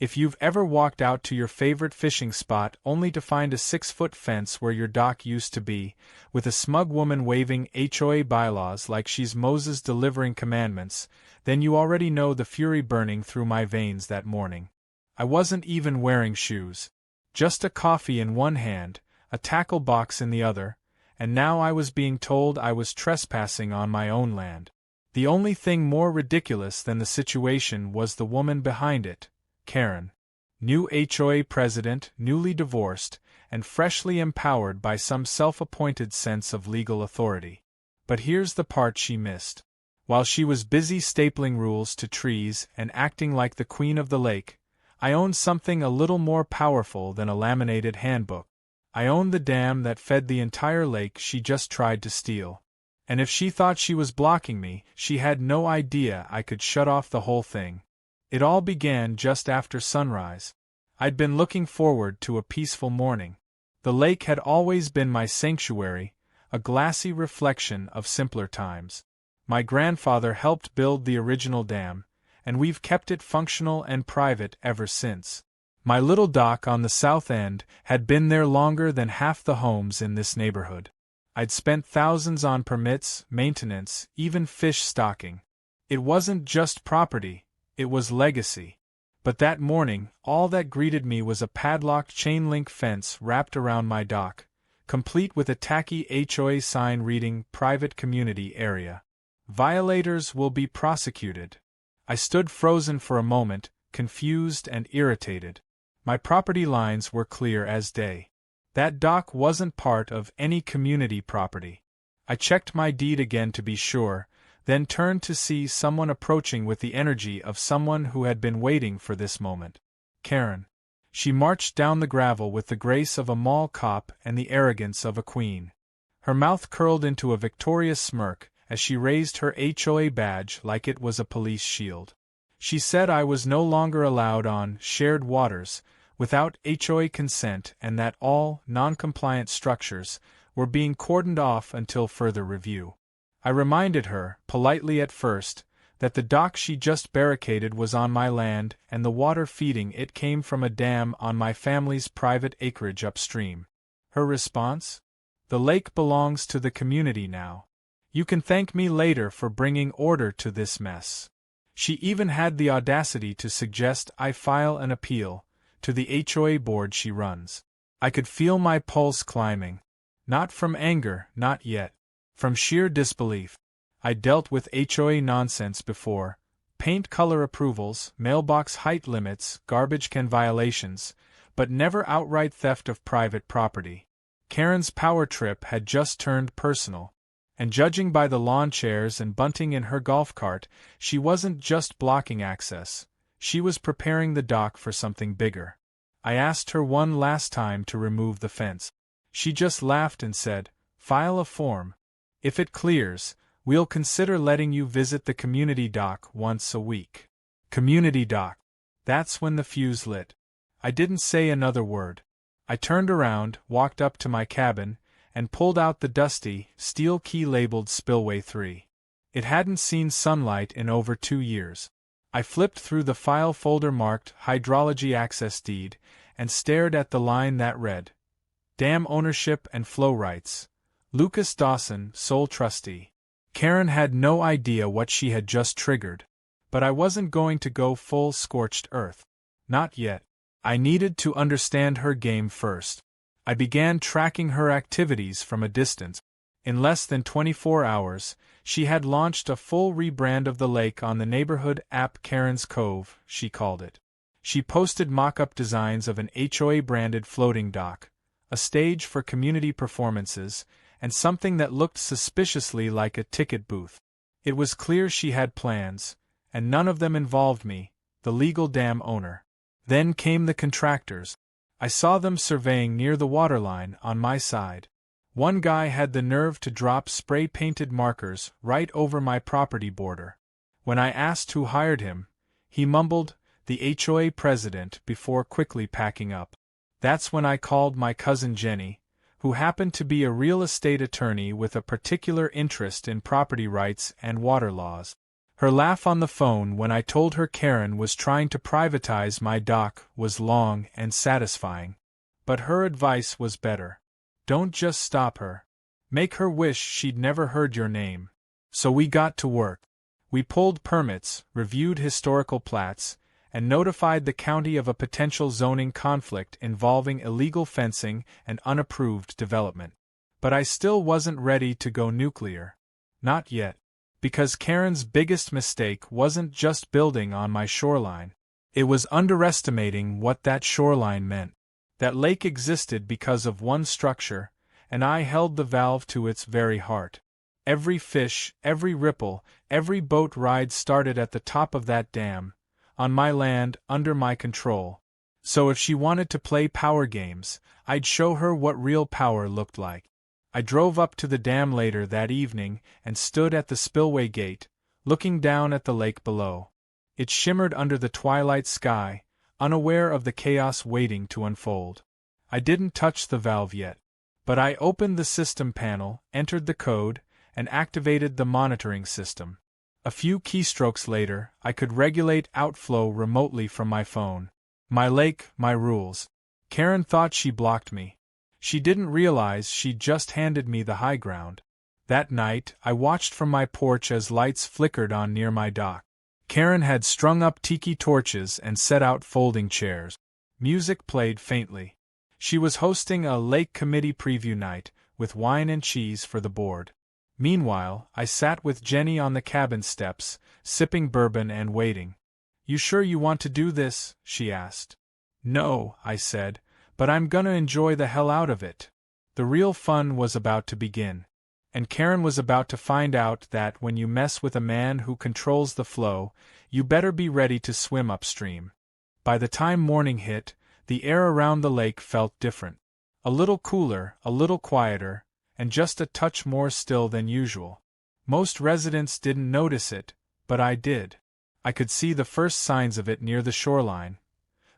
If you've ever walked out to your favorite fishing spot only to find a 6-foot fence where your dock used to be, with a smug woman waving HOA bylaws like she's Moses delivering commandments, then you already know the fury burning through my veins that morning. I wasn't even wearing shoes. Just a coffee in one hand, a tackle box in the other, and now I was being told I was trespassing on my own land. The only thing more ridiculous than the situation was the woman behind it, Karen. New HOA president, newly divorced, and freshly empowered by some self-appointed sense of legal authority. But here's the part she missed. While she was busy stapling rules to trees and acting like the queen of the lake, I owned something a little more powerful than a laminated handbook. I owned the dam that fed the entire lake she just tried to steal. And if she thought she was blocking me, she had no idea I could shut off the whole thing. It all began just after sunrise. I'd been looking forward to a peaceful morning. The lake had always been my sanctuary, a glassy reflection of simpler times. My grandfather helped build the original dam, and we've kept it functional and private ever since. My little dock on the south end had been there longer than half the homes in this neighborhood. I'd spent thousands on permits, maintenance, even fish stocking. It wasn't just property, it was legacy. But that morning, all that greeted me was a padlocked chain-link fence wrapped around my dock, complete with a tacky HOA sign reading Private Community Area. Violators will be prosecuted. I stood frozen for a moment, confused and irritated. My property lines were clear as day. That dock wasn't part of any community property. I checked my deed again to be sure, then turned to see someone approaching with the energy of someone who had been waiting for this moment. Karen. She marched down the gravel with the grace of a mall cop and the arrogance of a queen. Her mouth curled into a victorious smirk as she raised her HOA badge like it was a police shield. She said I was no longer allowed on shared waters without HOA consent and that all non-compliant structures were being cordoned off until further review. I reminded her, politely at first, that the dock she just barricaded was on my land and the water feeding it came from a dam on my family's private acreage upstream. Her response? The lake belongs to the community now. You can thank me later for bringing order to this mess. She even had the audacity to suggest I file an appeal to the HOA board she runs. I could feel my pulse climbing. Not from anger, not yet. From sheer disbelief. I'd dealt with HOA nonsense before. Paint color approvals, mailbox height limits, garbage can violations, but never outright theft of private property. Karen's power trip had just turned personal. And judging by the lawn chairs and bunting in her golf cart, she wasn't just blocking access. She was preparing the dock for something bigger. I asked her one last time to remove the fence. She just laughed and said, "File a form. If it clears, we'll consider letting you visit the community dock once a week." Community dock. That's when the fuse lit. I didn't say another word. I turned around, walked up to my cabin, and pulled out the dusty, steel key-labeled Spillway 3. It hadn't seen sunlight in over 2 years. I flipped through the file folder marked Hydrology Access Deed and stared at the line that read, Dam Ownership and Flow Rights. Lucas Dawson, Sole Trustee. Karen had no idea what she had just triggered. But I wasn't going to go full scorched earth. Not yet. I needed to understand her game first. I began tracking her activities from a distance. In less than 24 hours, she had launched a full rebrand of the lake on the neighborhood app Karen's Cove, she called it. She posted mock-up designs of an HOA-branded floating dock, a stage for community performances, and something that looked suspiciously like a ticket booth. It was clear she had plans, and none of them involved me, the legal dam owner. Then came the contractors. I saw them surveying near the waterline on my side. One guy had the nerve to drop spray-painted markers right over my property border. When I asked who hired him, he mumbled, "The HOA president," before quickly packing up. That's when I called my cousin Jenny, who happened to be a real estate attorney with a particular interest in property rights and water laws. Her laugh on the phone when I told her Karen was trying to privatize my dock was long and satisfying. But her advice was better. Don't just stop her. Make her wish she'd never heard your name. So we got to work. We pulled permits, reviewed historical plats, and notified the county of a potential zoning conflict involving illegal fencing and unapproved development. But I still wasn't ready to go nuclear. Not yet. Because Karen's biggest mistake wasn't just building on my shoreline. It was underestimating what that shoreline meant. That lake existed because of one structure, and I held the valve to its very heart. Every fish, every ripple, every boat ride started at the top of that dam, on my land, under my control. So if she wanted to play power games, I'd show her what real power looked like. I drove up to the dam later that evening and stood at the spillway gate, looking down at the lake below. It shimmered under the twilight sky, unaware of the chaos waiting to unfold. I didn't touch the valve yet, but I opened the system panel, entered the code, and activated the monitoring system. A few keystrokes later, I could regulate outflow remotely from my phone. My lake, my rules. Karen thought she blocked me. She didn't realize she'd just handed me the high ground. That night, I watched from my porch as lights flickered on near my dock. Karen had strung up tiki torches and set out folding chairs. Music played faintly. She was hosting a lake committee preview night, with wine and cheese for the board. Meanwhile, I sat with Jenny on the cabin steps, sipping bourbon and waiting. "You sure you want to do this?" she asked. "No," I said, "but I'm gonna enjoy the hell out of it." The real fun was about to begin. And Karen was about to find out that when you mess with a man who controls the flow, you better be ready to swim upstream. By the time morning hit, the air around the lake felt different. A little cooler, a little quieter, and just a touch more still than usual. Most residents didn't notice it, but I did. I could see the first signs of it near the shoreline.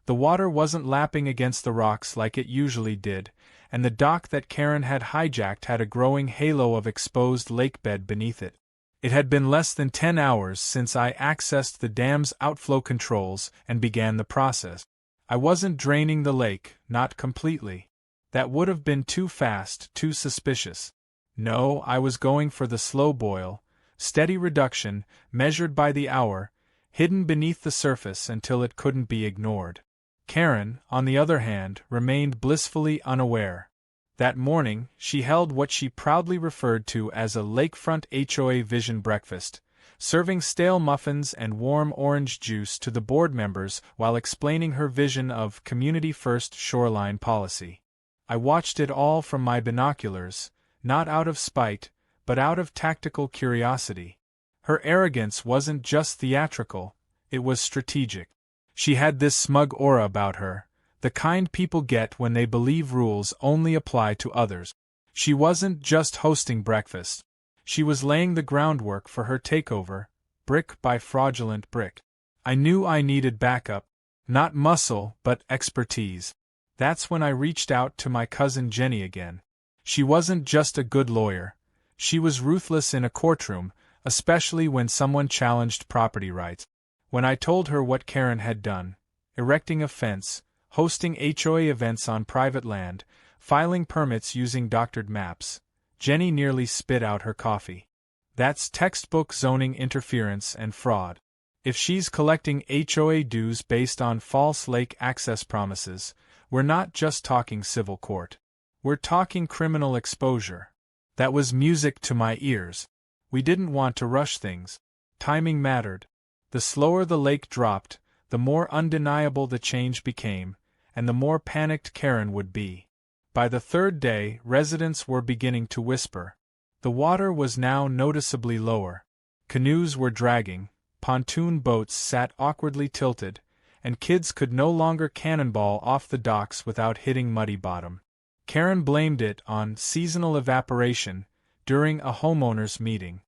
The water wasn't lapping against the rocks like it usually did, and the dock that Karen had hijacked had a growing halo of exposed lakebed beneath it. It had been less than 10 hours since I accessed the dam's outflow controls and began the process. I wasn't draining the lake, not completely. That would have been too fast, too suspicious. No, I was going for the slow boil, steady reduction, measured by the hour, hidden beneath the surface until it couldn't be ignored. Karen, on the other hand, remained blissfully unaware. That morning, she held what she proudly referred to as a lakefront HOA vision breakfast, serving stale muffins and warm orange juice to the board members while explaining her vision of community-first shoreline policy. I watched it all from my binoculars, not out of spite, but out of tactical curiosity. Her arrogance wasn't just theatrical, it was strategic. She had this smug aura about her, the kind people get when they believe rules only apply to others. She wasn't just hosting breakfast. She was laying the groundwork for her takeover, brick by fraudulent brick. I knew I needed backup, not muscle, but expertise. That's when I reached out to my cousin Jenny again. She wasn't just a good lawyer. She was ruthless in a courtroom, especially when someone challenged property rights. When I told her what Karen had done, erecting a fence, hosting HOA events on private land, filing permits using doctored maps, Jenny nearly spit out her coffee. That's textbook zoning interference and fraud. If she's collecting HOA dues based on false lake access promises, we're not just talking civil court. We're talking criminal exposure. That was music to my ears. We didn't want to rush things. Timing mattered. The slower the lake dropped, the more undeniable the change became, and the more panicked Karen would be. By the third day, residents were beginning to whisper. The water was now noticeably lower. Canoes were dragging, pontoon boats sat awkwardly tilted, and kids could no longer cannonball off the docks without hitting muddy bottom. Karen blamed it on seasonal evaporation during a homeowners' meeting.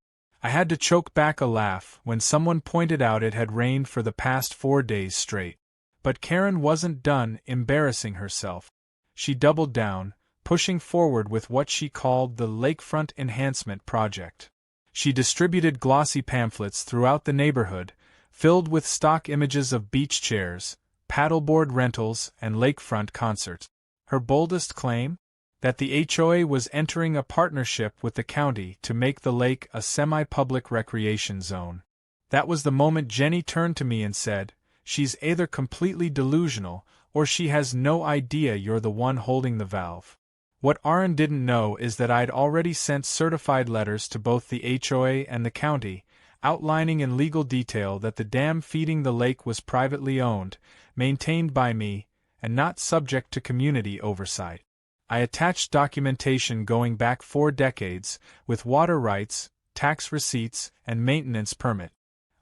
I had to choke back a laugh when someone pointed out it had rained for the past 4 days straight. But Karen wasn't done embarrassing herself. She doubled down, pushing forward with what she called the Lakefront Enhancement Project. She distributed glossy pamphlets throughout the neighborhood, filled with stock images of beach chairs, paddleboard rentals, and lakefront concerts. Her boldest claim? That the HOA was entering a partnership with the county to make the lake a semi-public recreation zone. That was the moment Jenny turned to me and said, "She's either completely delusional, or she has no idea you're the one holding the valve." What Aaron didn't know is that I'd already sent certified letters to both the HOA and the county, outlining in legal detail that the dam feeding the lake was privately owned, maintained by me, and not subject to community oversight. I attached documentation going back 4 decades, with water rights, tax receipts, and maintenance permit.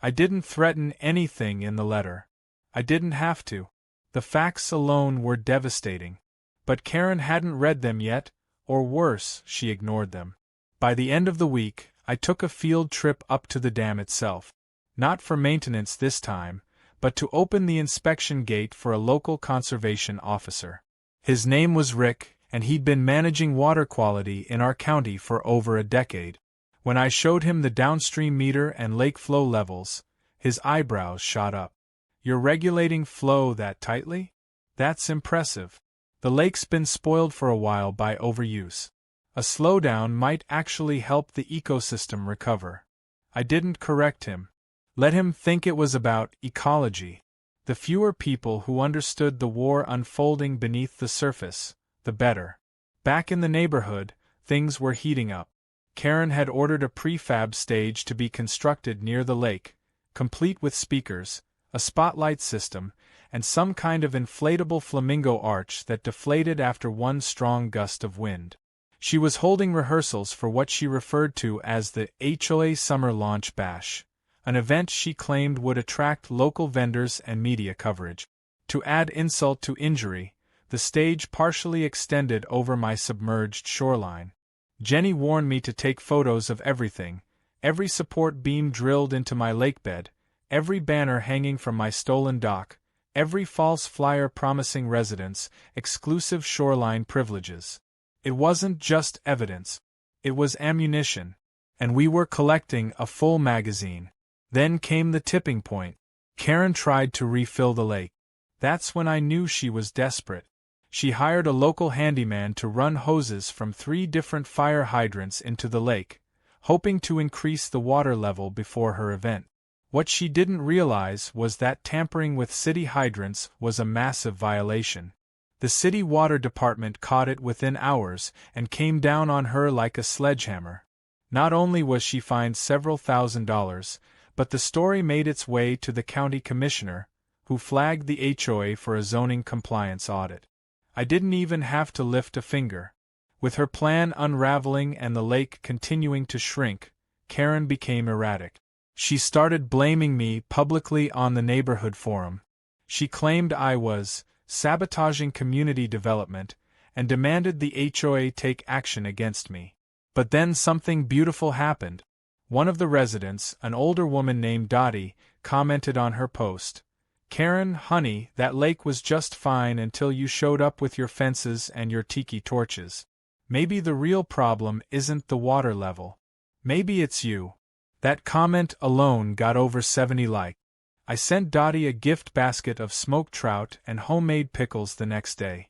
I didn't threaten anything in the letter. I didn't have to. The facts alone were devastating. But Karen hadn't read them yet, or worse, she ignored them. By the end of the week, I took a field trip up to the dam itself. Not for maintenance this time, but to open the inspection gate for a local conservation officer. His name was Rick, and he'd been managing water quality in our county for over a decade. When I showed him the downstream meter and lake flow levels, his eyebrows shot up. "You're regulating flow that tightly? That's impressive. The lake's been spoiled for a while by overuse. A slowdown might actually help the ecosystem recover." I didn't correct him. Let him think it was about ecology. The fewer people who understood the war unfolding beneath the surface, the better. Back in the neighborhood, things were heating up. Karen had ordered a prefab stage to be constructed near the lake, complete with speakers, a spotlight system, and some kind of inflatable flamingo arch that deflated after one strong gust of wind. She was holding rehearsals for what she referred to as the HOA Summer Launch Bash, an event she claimed would attract local vendors and media coverage. To add insult to injury, the stage partially extended over my submerged shoreline. Jenny warned me to take photos of everything, every support beam drilled into my lakebed, every banner hanging from my stolen dock, every false flyer promising residents exclusive shoreline privileges. It wasn't just evidence. It was ammunition. And we were collecting a full magazine. Then came the tipping point. Karen tried to refill the lake. That's when I knew she was desperate. She hired a local handyman to run hoses from 3 different fire hydrants into the lake, hoping to increase the water level before her event. What she didn't realize was that tampering with city hydrants was a massive violation. The city water department caught it within hours and came down on her like a sledgehammer. Not only was she fined several $1,000s, but the story made its way to the county commissioner, who flagged the HOA for a zoning compliance audit. I didn't even have to lift a finger. With her plan unraveling and the lake continuing to shrink, Karen became erratic. She started blaming me publicly on the neighborhood forum. She claimed I was sabotaging community development and demanded the HOA take action against me. But then something beautiful happened. One of the residents, an older woman named Dottie, commented on her post, "Karen, honey, that lake was just fine until you showed up with your fences and your tiki torches. Maybe the real problem isn't the water level. Maybe it's you." That comment alone got over 70 likes. I sent Dottie a gift basket of smoked trout and homemade pickles the next day.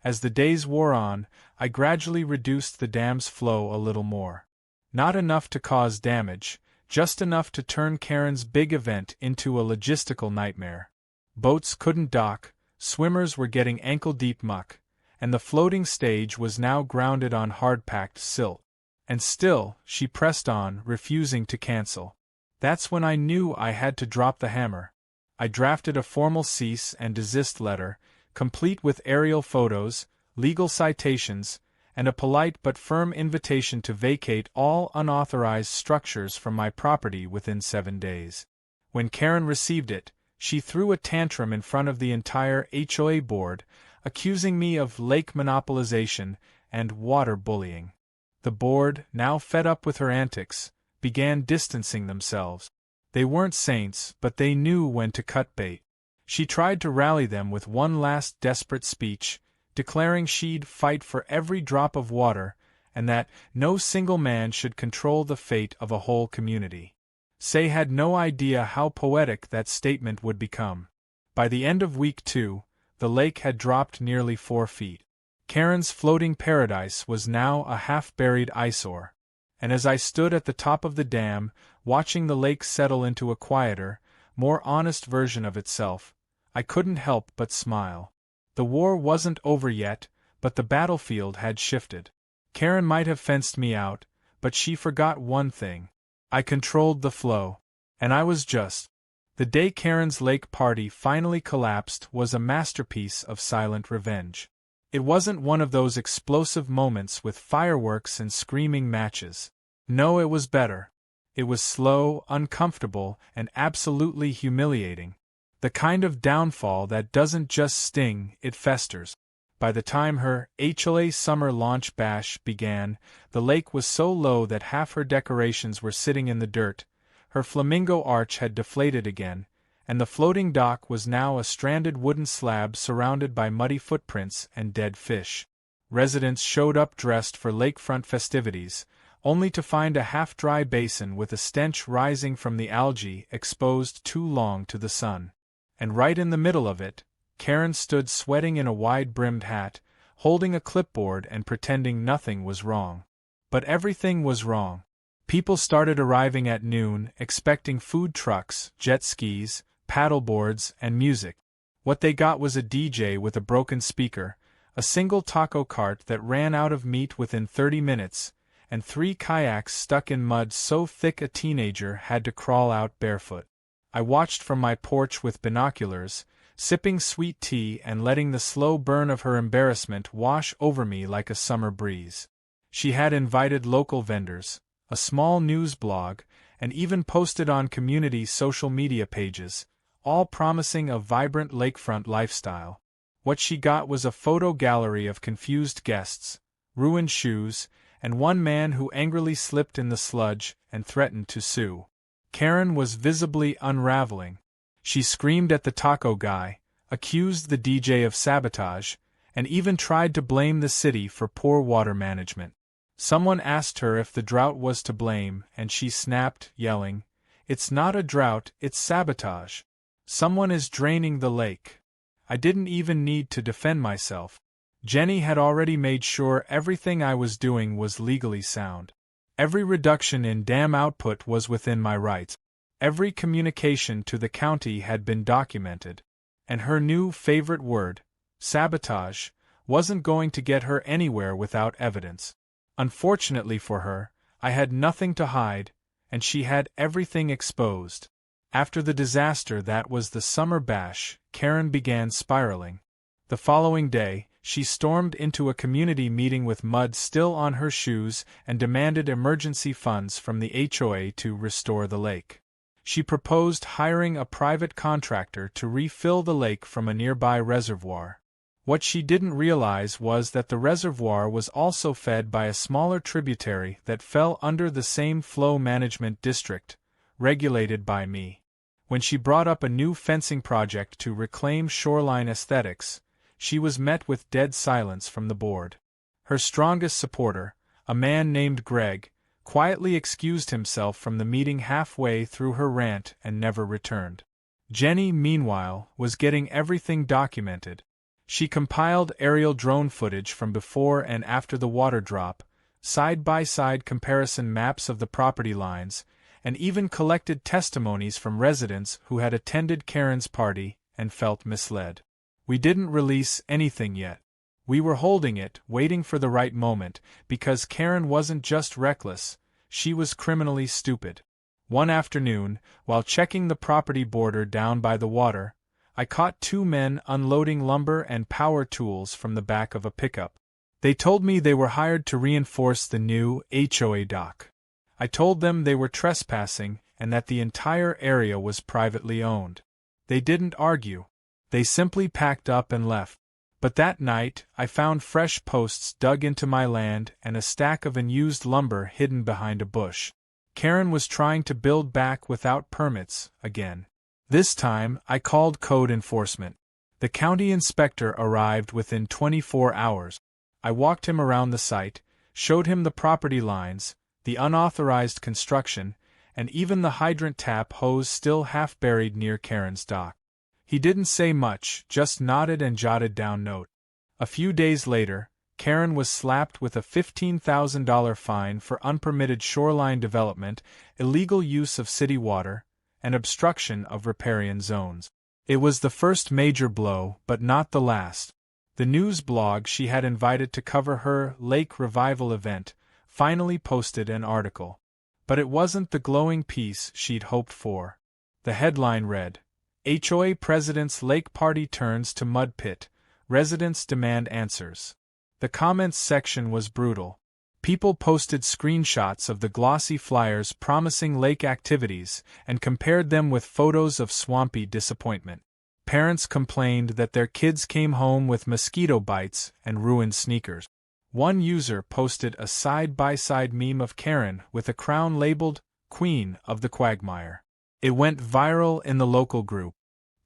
As the days wore on, I gradually reduced the dam's flow a little more. Not enough to cause damage, just enough to turn Karen's big event into a logistical nightmare. Boats couldn't dock, swimmers were getting ankle-deep muck, and the floating stage was now grounded on hard-packed silt. And still, she pressed on, refusing to cancel. That's when I knew I had to drop the hammer. I drafted a formal cease and desist letter, complete with aerial photos, legal citations, and a polite but firm invitation to vacate all unauthorized structures from my property within 7 days. When Karen received it, she threw a tantrum in front of the entire HOA board, accusing me of lake monopolization and water bullying. The board, now fed up with her antics, began distancing themselves. They weren't saints, but they knew when to cut bait. She tried to rally them with one last desperate speech, declaring she'd fight for every drop of water, and that no single man should control the fate of a whole community. Say had no idea how poetic that statement would become. By the end of week 2, the lake had dropped nearly 4 feet. Karen's floating paradise was now a half-buried eyesore. And as I stood at the top of the dam, watching the lake settle into a quieter, more honest version of itself, I couldn't help but smile. The war wasn't over yet, but the battlefield had shifted. Karen might have fenced me out, but she forgot one thing. I controlled the flow. And I was just. The day Karen's lake party finally collapsed was a masterpiece of silent revenge. It wasn't one of those explosive moments with fireworks and screaming matches. No, it was better. It was slow, uncomfortable, and absolutely humiliating. The kind of downfall that doesn't just sting, it festers. By the time her HLA summer launch bash began, the lake was so low that half her decorations were sitting in the dirt, her flamingo arch had deflated again, and the floating dock was now a stranded wooden slab surrounded by muddy footprints and dead fish. Residents showed up dressed for lakefront festivities, only to find a half-dry basin with a stench rising from the algae exposed too long to the sun. And right in the middle of it, Karen stood sweating in a wide-brimmed hat, holding a clipboard and pretending nothing was wrong. But everything was wrong. People started arriving at noon, expecting food trucks, jet skis, paddleboards, and music. What they got was a DJ with a broken speaker, a single taco cart that ran out of meat within 30 minutes, and 3 kayaks stuck in mud so thick a teenager had to crawl out barefoot. I watched from my porch with binoculars, sipping sweet tea and letting the slow burn of her embarrassment wash over me like a summer breeze. She had invited local vendors, a small news blog, and even posted on community social media pages, all promising a vibrant lakefront lifestyle. What she got was a photo gallery of confused guests, ruined shoes, and one man who angrily slipped in the sludge and threatened to sue. Karen was visibly unraveling. She screamed at the taco guy, accused the DJ of sabotage, and even tried to blame the city for poor water management. Someone asked her if the drought was to blame, and she snapped, yelling, "It's not a drought, it's sabotage. Someone is draining the lake." I didn't even need to defend myself. Jenny had already made sure everything I was doing was legally sound. Every reduction in dam output was within my rights. Every communication to the county had been documented. And her new favorite word, sabotage, wasn't going to get her anywhere without evidence. Unfortunately for her, I had nothing to hide, and she had everything exposed. After the disaster that was the summer bash, Karen began spiraling. The following day, she stormed into a community meeting with mud still on her shoes and demanded emergency funds from the HOA to restore the lake. She proposed hiring a private contractor to refill the lake from a nearby reservoir. What she didn't realize was that the reservoir was also fed by a smaller tributary that fell under the same flow management district, regulated by me. When she brought up a new fencing project to reclaim shoreline aesthetics, she was met with dead silence from the board. Her strongest supporter, a man named Greg, quietly excused himself from the meeting halfway through her rant and never returned. Jenny, meanwhile, was getting everything documented. She compiled aerial drone footage from before and after the water drop, side-by-side comparison maps of the property lines, and even collected testimonies from residents who had attended Karen's party and felt misled. We didn't release anything yet. We were holding it, waiting for the right moment, because Karen wasn't just reckless, she was criminally stupid. One afternoon, while checking the property border down by the water, I caught 2 men unloading lumber and power tools from the back of a pickup. They told me they were hired to reinforce the new HOA dock. I told them they were trespassing and that the entire area was privately owned. They didn't argue. They simply packed up and left. But that night, I found fresh posts dug into my land and a stack of unused lumber hidden behind a bush. Karen was trying to build back without permits, again. This time, I called code enforcement. The county inspector arrived within 24 hours. I walked him around the site, showed him the property lines, the unauthorized construction, and even the hydrant tap hose still half buried near Karen's dock. He didn't say much, just nodded and jotted down note. A few days later, Karen was slapped with a $15,000 fine for unpermitted shoreline development, illegal use of city water, and obstruction of riparian zones. It was the first major blow, but not the last. The news blog she had invited to cover her lake revival event finally posted an article. But it wasn't the glowing piece she'd hoped for. The headline read, "HOA President's Lake Party Turns to Mud Pit, Residents Demand Answers." The comments section was brutal. People posted screenshots of the glossy flyers promising lake activities and compared them with photos of swampy disappointment. Parents complained that their kids came home with mosquito bites and ruined sneakers. One user posted a side-by-side meme of Karen with a crown labeled Queen of the Quagmire. It went viral in the local group.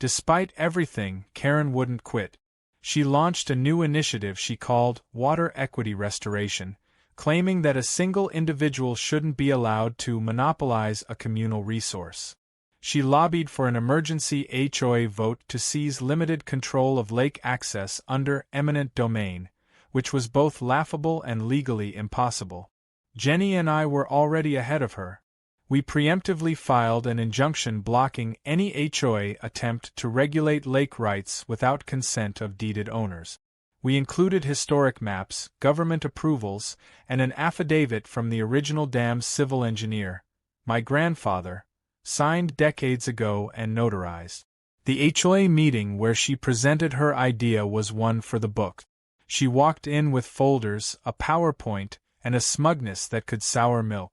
Despite everything, Karen wouldn't quit. She launched a new initiative she called Water Equity Restoration, claiming that a single individual shouldn't be allowed to monopolize a communal resource. She lobbied for an emergency HOA vote to seize limited control of lake access under eminent domain, which was both laughable and legally impossible. Jenny and I were already ahead of her. We preemptively filed an injunction blocking any HOA attempt to regulate lake rights without consent of deeded owners. We included historic maps, government approvals, and an affidavit from the original dam's civil engineer, my grandfather, signed decades ago and notarized. The HOA meeting where she presented her idea was one for the book. She walked in with folders, a PowerPoint, and a smugness that could sour milk.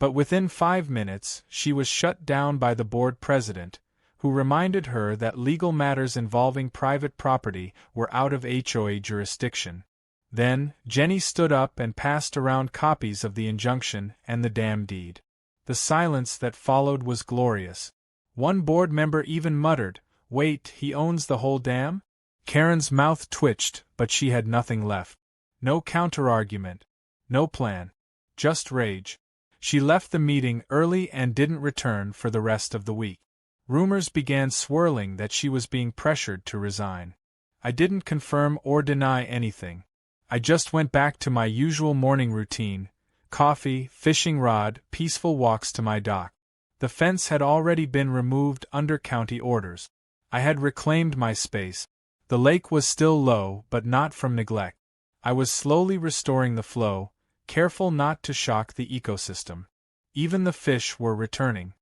But within 5 minutes, she was shut down by the board president, who reminded her that legal matters involving private property were out of HOA jurisdiction. Then, Jenny stood up and passed around copies of the injunction and the dam deed. The silence that followed was glorious. One board member even muttered, "Wait, he owns the whole dam?" Karen's mouth twitched, but she had nothing left. No counterargument. No plan. Just rage. She left the meeting early and didn't return for the rest of the week. Rumors began swirling that she was being pressured to resign. I didn't confirm or deny anything. I just went back to my usual morning routine: coffee, fishing rod, peaceful walks to my dock. The fence had already been removed under county orders. I had reclaimed my space. The lake was still low, but not from neglect. I was slowly restoring the flow, careful not to shock the ecosystem. Even the fish were returning.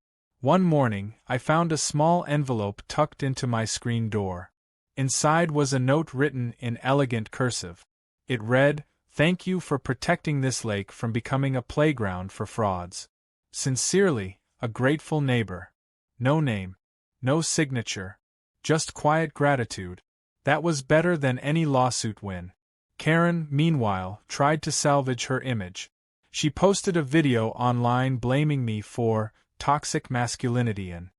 One morning, I found a small envelope tucked into my screen door. Inside was a note written in elegant cursive. It read, "Thank you for protecting this lake from becoming a playground for frauds. Sincerely, a grateful neighbor." No name. No signature. Just quiet gratitude. That was better than any lawsuit win. Karen, meanwhile, tried to salvage her image. She posted a video online blaming me for toxic masculinity and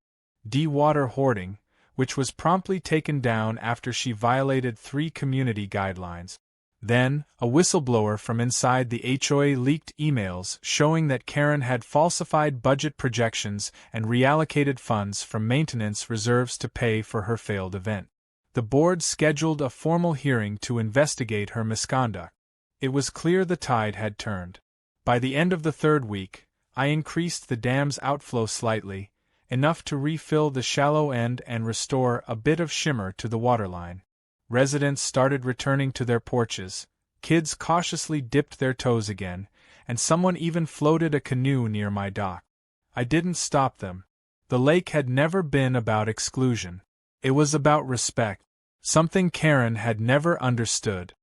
de-water hoarding, which was promptly taken down after she violated 3 community guidelines. Then, a whistleblower from inside the HOA leaked emails showing that Karen had falsified budget projections and reallocated funds from maintenance reserves to pay for her failed event. The board scheduled a formal hearing to investigate her misconduct. It was clear the tide had turned. By the end of the 3rd week, I increased the dam's outflow slightly, enough to refill the shallow end and restore a bit of shimmer to the waterline. Residents started returning to their porches, kids cautiously dipped their toes again, and someone even floated a canoe near my dock. I didn't stop them. The lake had never been about exclusion. It was about respect, something Karen had never understood.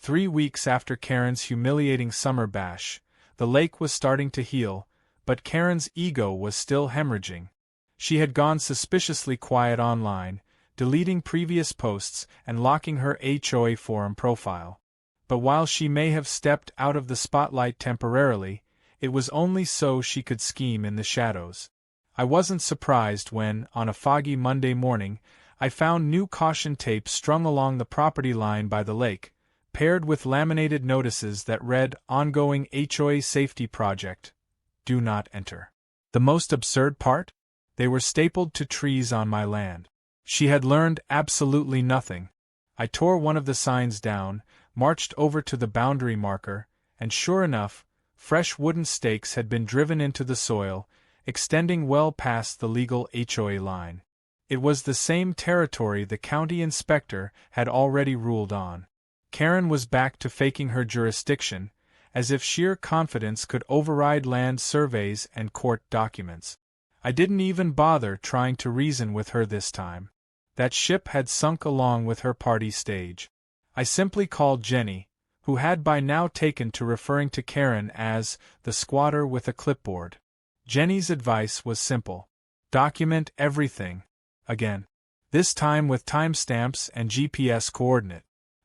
3 weeks after Karen's humiliating summer bash, the lake was starting to heal, but Karen's ego was still hemorrhaging. She had gone suspiciously quiet online, deleting previous posts and locking her HOA forum profile. But while she may have stepped out of the spotlight temporarily, it was only so she could scheme in the shadows. I wasn't surprised when, on a foggy Monday morning, I found new caution tape strung along the property line by the lake, paired with laminated notices that read, "Ongoing HOA Safety Project. Do not enter." The most absurd part? They were stapled to trees on my land. She had learned absolutely nothing. I tore one of the signs down, marched over to the boundary marker, and sure enough, fresh wooden stakes had been driven into the soil, extending well past the legal HOA line. It was the same territory the county inspector had already ruled on. Karen was back to faking her jurisdiction, as if sheer confidence could override land surveys and court documents. I didn't even bother trying to reason with her this time. That ship had sunk along with her party stage. I simply called Jenny, who had by now taken to referring to Karen as the squatter with a clipboard. Jenny's advice was simple. Document everything. Again. This time with timestamps and GPS coordinate.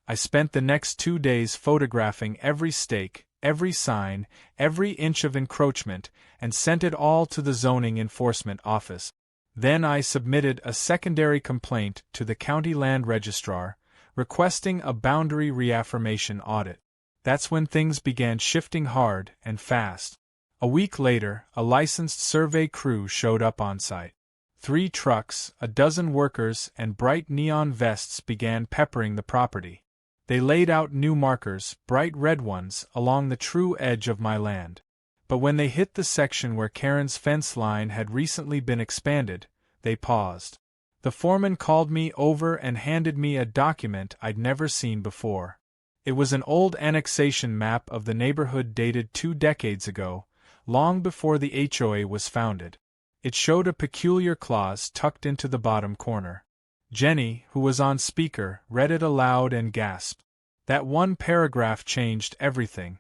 I spent the next 2 days photographing every stake, every sign, every inch of encroachment, and sent it all to the zoning enforcement office. Then I submitted a secondary complaint to the county land registrar, requesting a boundary reaffirmation audit. That's when things began shifting hard and fast. A week later, a licensed survey crew showed up on site. 3 trucks, a dozen workers, and bright neon vests began peppering the property. They laid out new markers, bright red ones, along the true edge of my land. But when they hit the section where Karen's fence line had recently been expanded, they paused. The foreman called me over and handed me a document I'd never seen before. It was an old annexation map of the neighborhood dated 2 decades ago, long before the HOA was founded. It showed a peculiar clause tucked into the bottom corner. Jenny, who was on speaker, read it aloud and gasped. That one paragraph changed everything.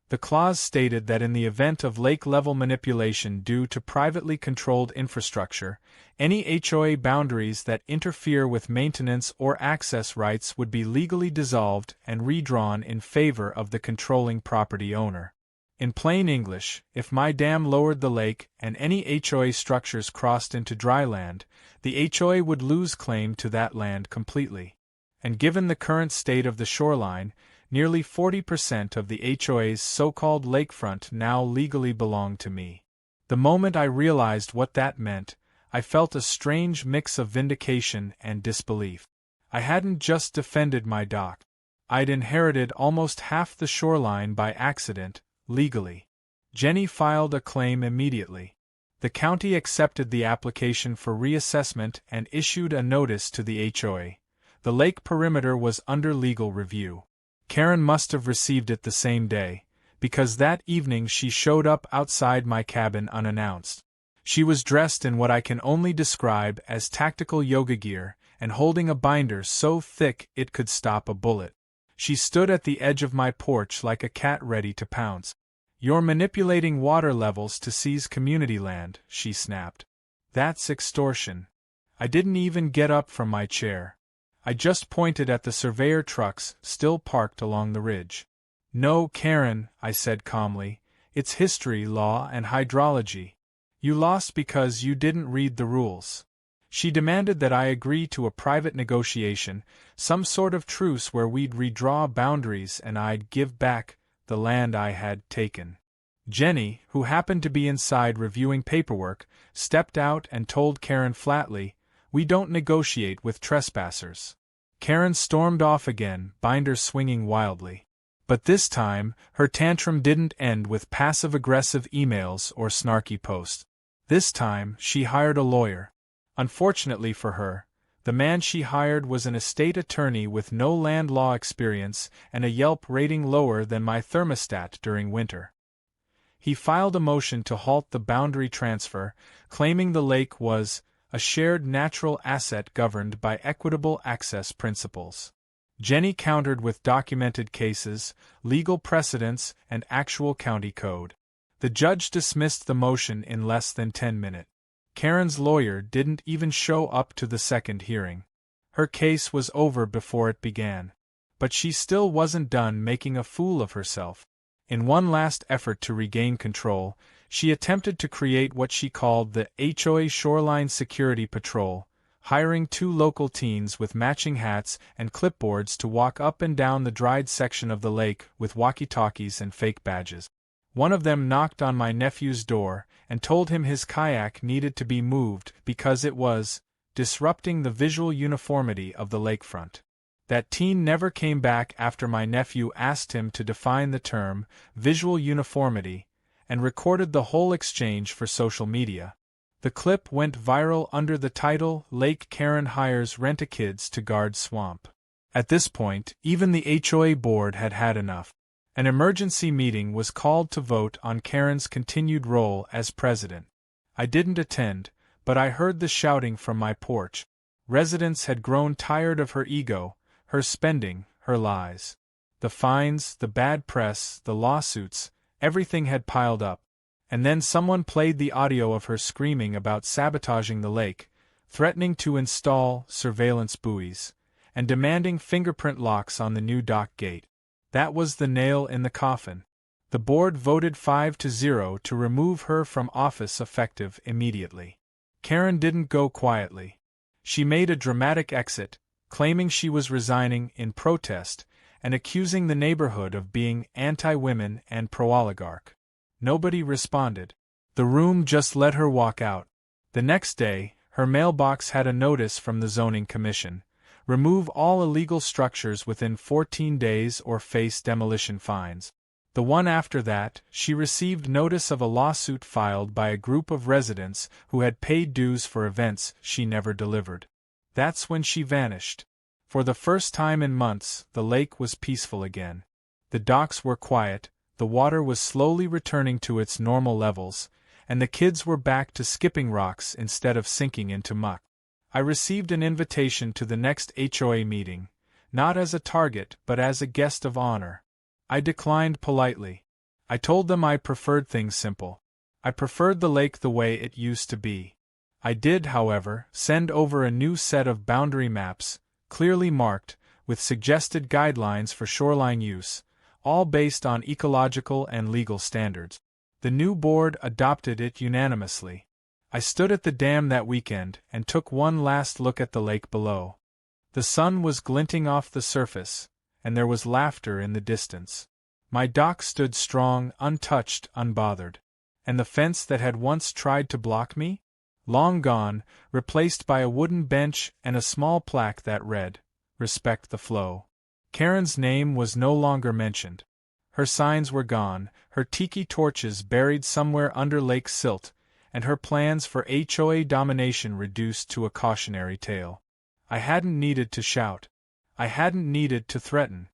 The clause stated that in the event of lake-level manipulation due to privately controlled infrastructure, any HOA boundaries that interfere with maintenance or access rights would be legally dissolved and redrawn in favor of the controlling property owner. In plain English, if my dam lowered the lake and any HOA structures crossed into dry land, the HOA would lose claim to that land completely. And given the current state of the shoreline, nearly 40% of the HOA's so-called lakefront now legally belong to me. The moment I realized what that meant, I felt a strange mix of vindication and disbelief. I hadn't just defended my dock. I'd inherited almost half the shoreline by accident, legally. Jenny filed a claim immediately. The county accepted the application for reassessment and issued a notice to the HOA. The lake perimeter was under legal review. Karen must have received it the same day, because that evening she showed up outside my cabin unannounced. She was dressed in what I can only describe as tactical yoga gear and holding a binder so thick it could stop a bullet. She stood at the edge of my porch like a cat ready to pounce. "You're manipulating water levels to seize community land," she snapped. "That's extortion." I didn't even get up from my chair. I just pointed at the surveyor trucks still parked along the ridge. "No, Karen," I said calmly, "it's history, law, and hydrology. You lost because you didn't read the rules." She demanded that I agree to a private negotiation, some sort of truce where we'd redraw boundaries and I'd give back the land I had taken. Jenny, who happened to be inside reviewing paperwork, stepped out and told Karen flatly, "We don't negotiate with trespassers." Karen stormed off again, binder swinging wildly. But this time, her tantrum didn't end with passive-aggressive emails or snarky posts. This time, she hired a lawyer. Unfortunately for her, the man she hired was an estate attorney with no land law experience and a Yelp rating lower than my thermostat during winter. He filed a motion to halt the boundary transfer, claiming the lake was a shared natural asset governed by equitable access principles. Jenny countered with documented cases, legal precedents, and actual county code. The judge dismissed the motion in less than 10 minutes. Karen's lawyer didn't even show up to the second hearing. Her case was over before it began. But she still wasn't done making a fool of herself. In one last effort to regain control, she attempted to create what she called the HOA Shoreline Security Patrol, hiring 2 local teens with matching hats and clipboards to walk up and down the dried section of the lake with walkie-talkies and fake badges. One of them knocked on my nephew's door and told him his kayak needed to be moved because it was disrupting the visual uniformity of the lakefront. That teen never came back after my nephew asked him to define the term visual uniformity and recorded the whole exchange for social media. The clip went viral under the title "Lake Karen Hires Rent-A-Kids to Guard Swamp." At this point, even the HOA board had had enough. An emergency meeting was called to vote on Karen's continued role as president. I didn't attend, but I heard the shouting from my porch. Residents had grown tired of her ego, her spending, her lies. The fines, the bad press, the lawsuits, everything had piled up. And then someone played the audio of her screaming about sabotaging the lake, threatening to install surveillance buoys, and demanding fingerprint locks on the new dock gate. That was the nail in the coffin. The board voted 5-0 to remove her from office effective immediately. Karen didn't go quietly. She made a dramatic exit, claiming she was resigning in protest and accusing the neighborhood of being anti-women and pro-oligarch. Nobody responded. The room just let her walk out. The next day, her mailbox had a notice from the zoning commission: remove all illegal structures within 14 days or face demolition fines. The one after that, she received notice of a lawsuit filed by a group of residents who had paid dues for events she never delivered. That's when she vanished. For the first time in months, the lake was peaceful again. The docks were quiet, the water was slowly returning to its normal levels, and the kids were back to skipping rocks instead of sinking into muck. I received an invitation to the next HOA meeting, not as a target but as a guest of honor. I declined politely. I told them I preferred things simple. I preferred the lake the way it used to be. I did, however, send over a new set of boundary maps, clearly marked, with suggested guidelines for shoreline use, all based on ecological and legal standards. The new board adopted it unanimously. I stood at the dam that weekend and took one last look at the lake below. The sun was glinting off the surface, and there was laughter in the distance. My dock stood strong, untouched, unbothered. And the fence that had once tried to block me? Long gone, replaced by a wooden bench and a small plaque that read, "Respect the flow." Karen's name was no longer mentioned. Her signs were gone, her tiki torches buried somewhere under lake silt, and her plans for HOA domination reduced to a cautionary tale. I hadn't needed to shout. I hadn't needed to threaten.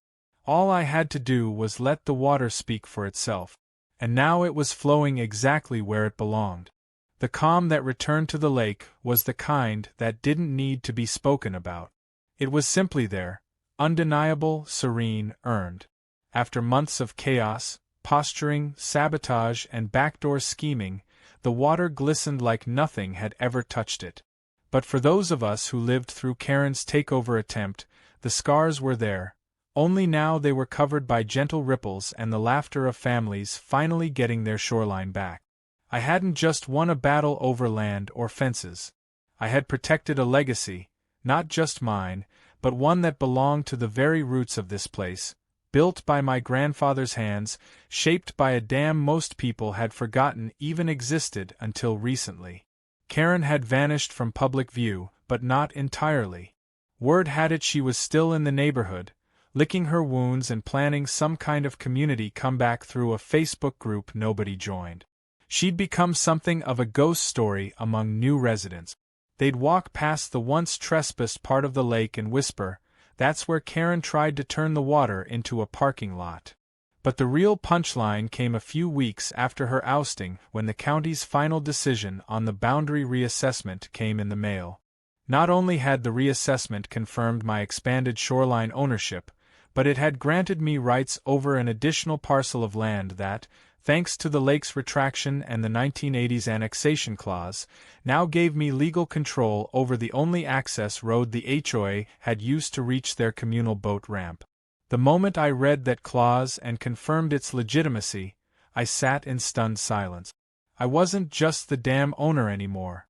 All I had to do was let the water speak for itself. And now it was flowing exactly where it belonged. The calm that returned to the lake was the kind that didn't need to be spoken about. It was simply there, undeniable, serene, earned. After months of chaos, posturing, sabotage, and backdoor scheming, the water glistened like nothing had ever touched it. But for those of us who lived through Karen's takeover attempt, the scars were there. Only now they were covered by gentle ripples and the laughter of families finally getting their shoreline back. I hadn't just won a battle over land or fences. I had protected a legacy, not just mine, but one that belonged to the very roots of this place, built by my grandfather's hands, shaped by a dam most people had forgotten even existed until recently. Karen had vanished from public view, but not entirely. Word had it she was still in the neighborhood, licking her wounds and planning some kind of community comeback through a Facebook group nobody joined. She'd become something of a ghost story among new residents. They'd walk past the once trespassed part of the lake and whisper, "That's where Karen tried to turn the water into a parking lot." But the real punchline came a few weeks after her ousting, when the county's final decision on the boundary reassessment came in the mail. Not only had the reassessment confirmed my expanded shoreline ownership, but it had granted me rights over an additional parcel of land that, thanks to the lake's retraction and the 1980s annexation clause, now gave me legal control over the only access road the HOA had used to reach their communal boat ramp. The moment I read that clause and confirmed its legitimacy, I sat in stunned silence. I wasn't just the dam owner anymore.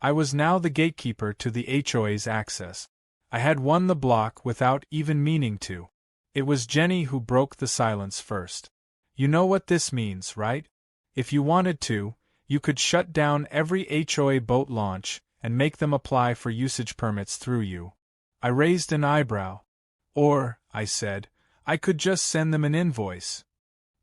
I was now the gatekeeper to the HOA's access. I had won the block without even meaning to. It was Jenny who broke the silence first. You know what this means, right? If you wanted to, you could shut down every HOA boat launch and make them apply for usage permits through you. I raised an eyebrow. Or, I said, I could just send them an invoice.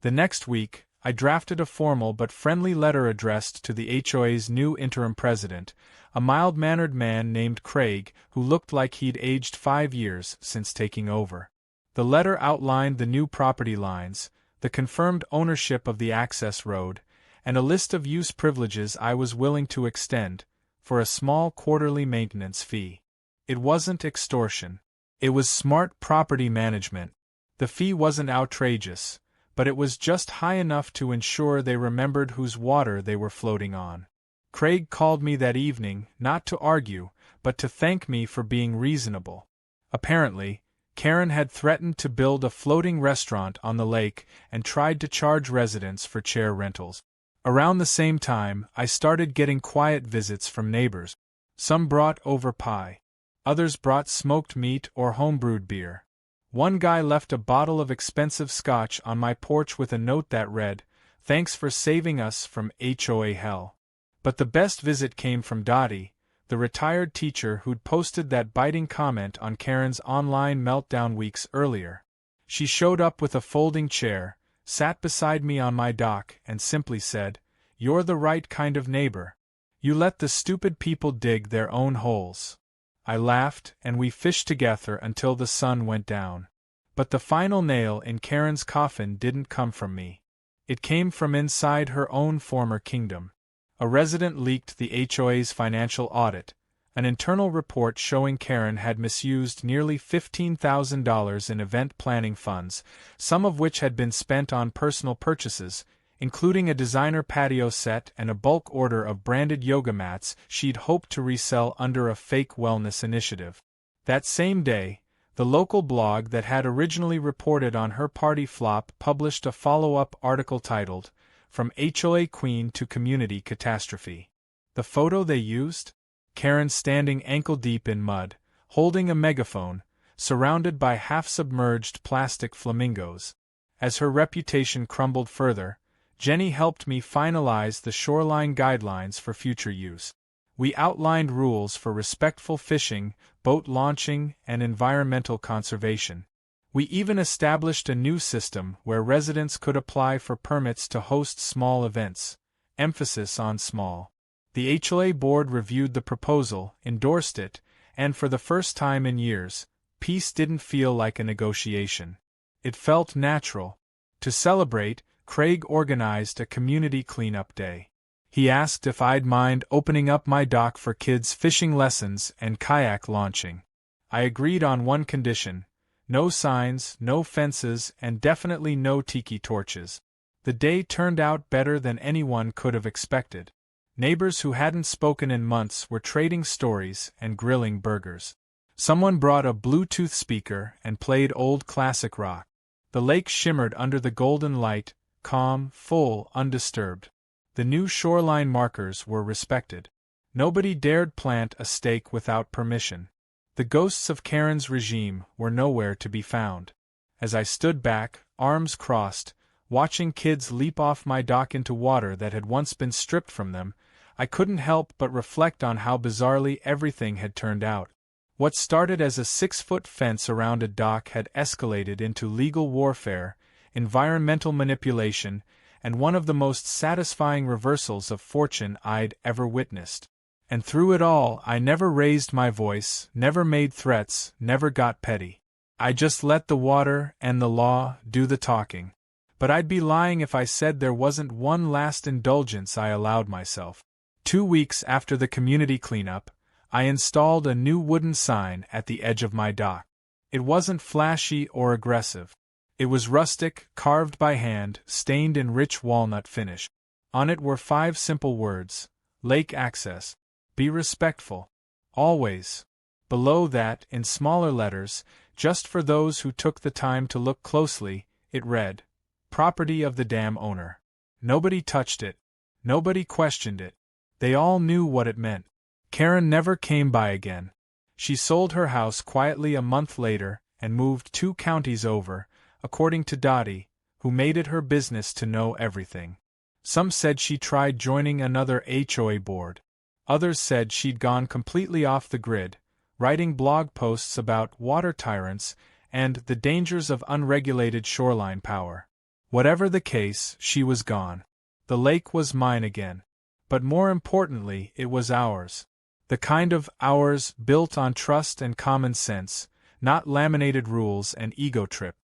The next week, I drafted a formal but friendly letter addressed to the HOA's new interim president, a mild-mannered man named Craig who looked like he'd aged 5 years since taking over. The letter outlined the new property lines, the confirmed ownership of the access road, and a list of use privileges I was willing to extend, for a small quarterly maintenance fee. It wasn't extortion. It was smart property management. The fee wasn't outrageous, but it was just high enough to ensure they remembered whose water they were floating on. Craig called me that evening, not to argue, but to thank me for being reasonable. Apparently, Karen had threatened to build a floating restaurant on the lake and tried to charge residents for chair rentals. Around the same time, I started getting quiet visits from neighbors. Some brought over pie. Others brought smoked meat or homebrewed beer. One guy left a bottle of expensive scotch on my porch with a note that read, "Thanks for saving us from HOA hell." But the best visit came from Dottie, the retired teacher who'd posted that biting comment on Karen's online meltdown weeks earlier. She showed up with a folding chair, sat beside me on my dock, and simply said, "You're the right kind of neighbor. You let the stupid people dig their own holes." I laughed, and we fished together until the sun went down. But the final nail in Karen's coffin didn't come from me. It came from inside her own former kingdom. A resident leaked the HOA's financial audit, an internal report showing Karen had misused nearly $15,000 in event planning funds, some of which had been spent on personal purchases, including a designer patio set and a bulk order of branded yoga mats she'd hoped to resell under a fake wellness initiative. That same day, the local blog that had originally reported on her party flop published a follow-up article titled, "From HOA Queen to Community Catastrophe." The photo they used? Karen standing ankle-deep in mud, holding a megaphone, surrounded by half-submerged plastic flamingos. As her reputation crumbled further, Jenny helped me finalize the shoreline guidelines for future use. We outlined rules for respectful fishing, boat launching, and environmental conservation. We even established a new system where residents could apply for permits to host small events. Emphasis on small. The HOA board reviewed the proposal, endorsed it, and for the first time in years, peace didn't feel like a negotiation. It felt natural. To celebrate, Craig organized a community cleanup day. He asked if I'd mind opening up my dock for kids' fishing lessons and kayak launching. I agreed on one condition: no signs, no fences, and definitely no tiki torches. The day turned out better than anyone could have expected. Neighbors who hadn't spoken in months were trading stories and grilling burgers. Someone brought a Bluetooth speaker and played old classic rock. The lake shimmered under the golden light, calm, full, undisturbed. The new shoreline markers were respected. Nobody dared plant a stake without permission. The ghosts of Karen's regime were nowhere to be found. As I stood back, arms crossed, watching kids leap off my dock into water that had once been stripped from them, I couldn't help but reflect on how bizarrely everything had turned out. What started as a 6-foot fence around a dock had escalated into legal warfare, environmental manipulation, and one of the most satisfying reversals of fortune I'd ever witnessed. And through it all, I never raised my voice, never made threats, never got petty. I just let the water and the law do the talking. But I'd be lying if I said there wasn't one last indulgence I allowed myself. 2 weeks after the community cleanup, I installed a new wooden sign at the edge of my dock. It wasn't flashy or aggressive. It was rustic, carved by hand, stained in rich walnut finish. On it were 5 simple words: lake access. Be respectful. Always. Below that, in smaller letters, just for those who took the time to look closely, it read, "Property of the dam owner." Nobody touched it. Nobody questioned it. They all knew what it meant. Karen never came by again. She sold her house quietly a month later and moved 2 counties over, according to Dottie, who made it her business to know everything. Some said she tried joining another HOA board. Others said she'd gone completely off the grid, writing blog posts about water tyrants and the dangers of unregulated shoreline power. Whatever the case, she was gone. The lake was mine again. But more importantly, it was ours. The kind of ours built on trust and common sense, not laminated rules and ego trip.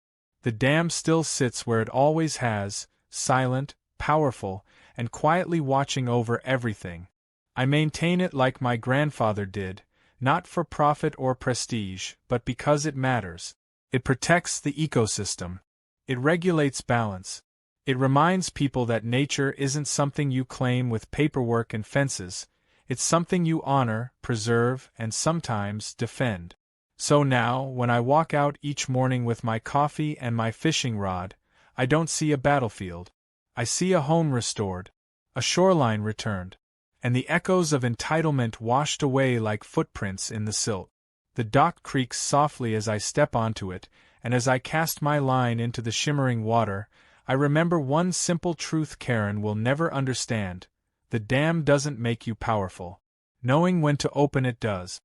The dam still sits where it always has, silent, powerful, and quietly watching over everything. I maintain it like my grandfather did, not for profit or prestige, but because it matters. It protects the ecosystem. It regulates balance. It reminds people that nature isn't something you claim with paperwork and fences. It's something you honor, preserve, and sometimes defend. So now, when I walk out each morning with my coffee and my fishing rod, I don't see a battlefield. I see a home restored, a shoreline returned, and the echoes of entitlement washed away like footprints in the silt. The dock creaks softly as I step onto it, and as I cast my line into the shimmering water, I remember one simple truth Karen will never understand. The dam doesn't make you powerful. Knowing when to open it does.